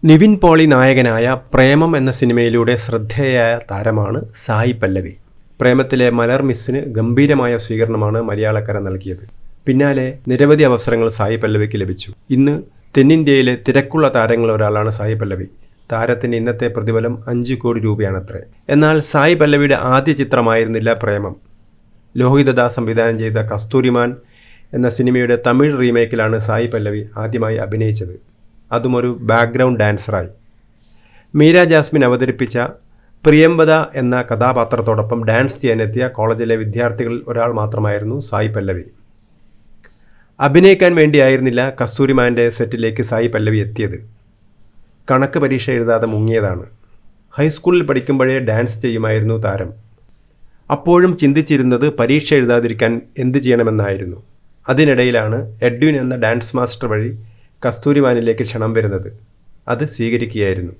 നിവിൻ പോളി നായകനായ പ്രേമം എന്ന സിനിമയിലൂടെ ശ്രദ്ധേയയായ താരമാണ് സായി പല്ലവി. പ്രേമത്തിലെ മലർ മിസ്സിന് ഗംഭീരമായ സ്വീകരണമാണ് മലയാളക്കര നൽകിയത്. പിന്നാലെ നിരവധി അവസരങ്ങൾ സായി പല്ലവിക്ക് ലഭിച്ചു. ഇന്ന് തെന്നിന്ത്യയിലെ തിരക്കുള്ള താരങ്ങളൊരാളാണ് സായി പല്ലവി. താരത്തിന് ഇന്നത്തെ പ്രതിഫലം 5 കോടി രൂപയാണത്രേ. എന്നാൽ സായി പല്ലവിയുടെ ആദ്യ ചിത്രമായിരുന്നില്ല പ്രേമം. ലോഹിതദാസ് സംവിധാനം ചെയ്ത കസ്തൂരിമാൻ എന്ന സിനിമയുടെ തമിഴ് റീമേക്കിലാണ് സായി പല്ലവി ആദ്യമായി അഭിനയിച്ചത്. അതും ഒരു ബാക്ക്ഗ്രൗണ്ട് ഡാൻസറായി. മീര ജാസ്മിൻ അവതരിപ്പിച്ച പ്രിയംവദ എന്ന കഥാപാത്രത്തോടൊപ്പം ഡാൻസ് ചെയ്യാനെത്തിയ കോളേജിലെ വിദ്യാർത്ഥികളിൽ ഒരാൾ മാത്രമായിരുന്നു സായി പല്ലവി. അഭിനയിക്കാൻ വേണ്ടിയായിരുന്നില്ല കസ്തൂരിമാൻ്റെ സെറ്റിലേക്ക് സായി പല്ലവി എത്തിയത്. കണക്ക് പരീക്ഷ എഴുതാതെ മുങ്ങിയതാണ്. ഹൈസ്കൂളിൽ പഠിക്കുമ്പോഴേ ഡാൻസ് ചെയ്യുമായിരുന്നു താരം. അപ്പോഴും ചിന്തിച്ചിരുന്നത് പരീക്ഷ എഴുതാതിരിക്കാൻ എന്ത് ചെയ്യണമെന്നായിരുന്നു. അതിനിടയിലാണ് എഡ്വിൻ എന്ന ഡാൻസ് മാസ്റ്റർ വഴി കസ്തൂരിമാനിലേക്ക് ക്ഷണം വരുന്നത്. അത് സ്വീകരിക്കുകയായിരുന്നു.